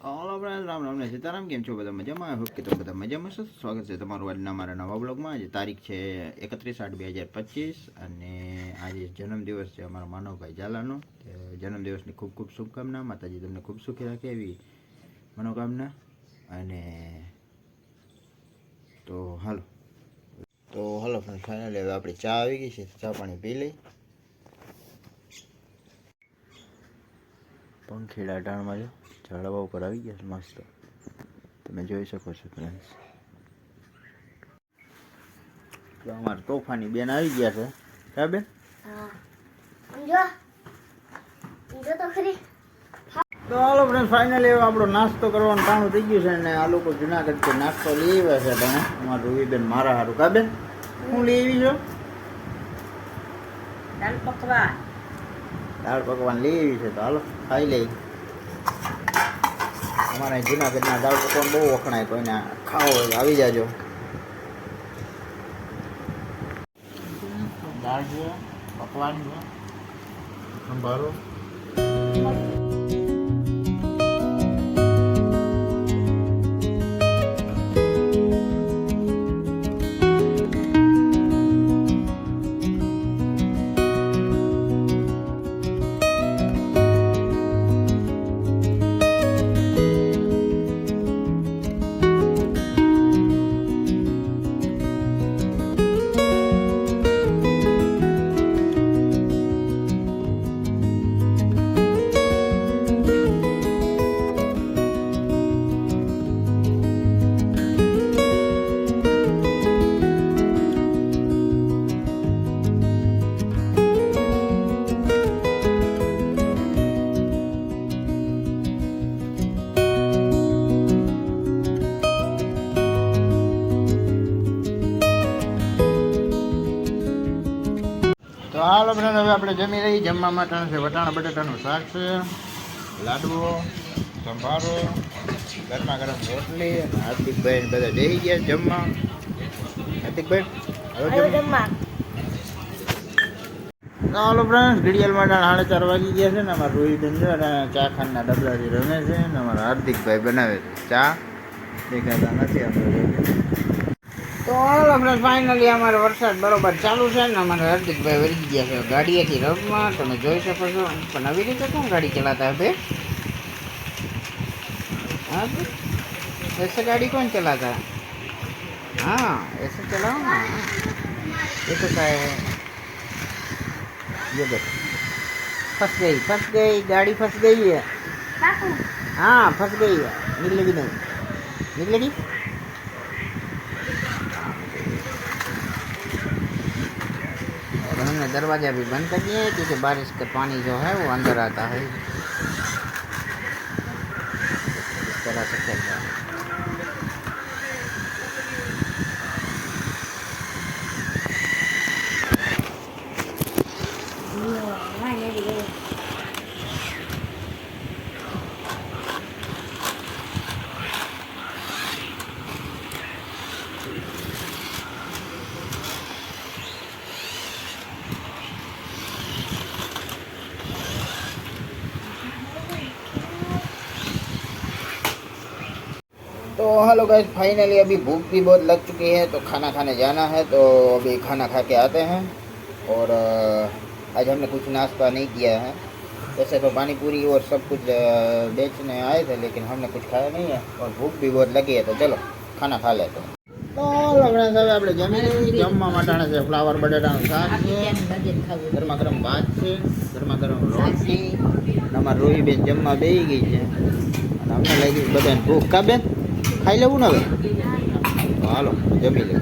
All friend Ram Ram ને સીતારામ. કેમ છો બધા મજામાં? હોપ કે તમે બધા મજામાં છો. સ્વાગત છે તમારું આજના અમારા નવા બ્લોગમાં. આજે તારીખ છે 31/8/2025 અને આજે જન્મદિવસ છે અમારા માનવભાઈ ઝાલાનો. જન્મદિવસની ખૂબ ખૂબ શુભકામના. માતાજી તમને ખૂબ સુખી રાખે એવી મનોકામના. અને તો હાલો ફ્રેન્ડ, ફાઇનલી હવે આપણી ચા આવી ગઈ છે. ચા પાણી પી લઈ. પંખીડા ટાણમાં જો ઝાડવા ઉપર આવી ગયા છે મસ્ત, તમે જોઈ શકો છો ફ્રેન્ડ્સ. તો અમારા તોફાની બેન આવી ગયા છે. હા બેન, તો હાલો ફ્રેન્ડ, ફાઇનલી આપણો નાસ્તો કરવાનું ટાણું થઈ ગયું છે. અને આ લોકો જુનાગઢથી નાસ્તો લઈ આવ્યા છે. તમે અમારા રૂવીબેન મારા સારું. કા બેન, હું લઈ આવી છો? દાળ પકવાન લઈ આવી છે. તો હાલો ખાઈ લઈ. અમારા જુનાગઢના દાળ પકવાન બહુ વખણાય, કોઈને ખાવો હોય આવી જાજો. દાળ છે, પકવાન છે, સંભારો. તો હાલો ફ્રેન્ડ, હવે આપણે જમી રહી. જમવા માટે છે વટાણા બટાટાનું શાક છે, લાડવો, સંભારો, ગરમા ગરમ રોટલી. અને હાર્દિકભાઈ બધા બેસી ગયા જમવા. હાર્દિકભાઈ હવે જમવા. તો હાલો ફ્રેન્ડ, ઘડિયાળમાં 4:30 વાગી ગયા છે ને અમારા રોહિબેન છે અને ચા ખાંડના ડબલાથી રમે છે. ને અમારા હાર્દિકભાઈ બનાવે છે ચા, દેખાતા નથી આપણે. તો હાલો ફ્રેન્ડ, ફાઇનલી અમારે વરસાદ બરોબર ચાલુ છે ને અમારે હાર્દિકભાઈ વળી ગયા છે ગાડીએથી રમવા. તમે જોઈ શકો છો. પણ આવી રીતે કોણ ગાડી ચલાતા હે? हाँ ऐसे गाड़ी कौन चलाता है? हाँ ऐसे चलाओ ना. ये तो क्या है? ये देखो, फंस गई गाड़ी, फंस गई है. हाँ फंस गई है. निकलेगी नहीं, निकलेगी. और हमने दरवाज़ा भी बंद कर दिया है क्योंकि बारिश का पानी जो है वो अंदर आता है. इस तरह से चल रहा है. तो हेलो गाइस, फाइनली अभी भूख भी बहुत लग चुकी है तो खाना खाने जाना है. तो अभी खाना खा के आते हैं. और आज हमने कुछ नाश्ता नहीं किया है. वैसे तो पानी पूरी और सब कुछ बेचने आए थे, लेकिन हमने कुछ खाया नहीं है और भूख भी बहुत लगी है. तो चलो खाना खा लेते हैं. तो આપણે જમવા માટે છે ફ્લાવર બટાટાનું શાક છે, ગરમા ગરમ ભાત છે, ગરમા ગરમ રોટલી. અમારા રોહીબેન જમવા બેસી ગઈ છે અને અમને લાગી બધાને ભૂખ. કા બેન, ખાઈ લેવું ને હવે? હાલો જમી લે.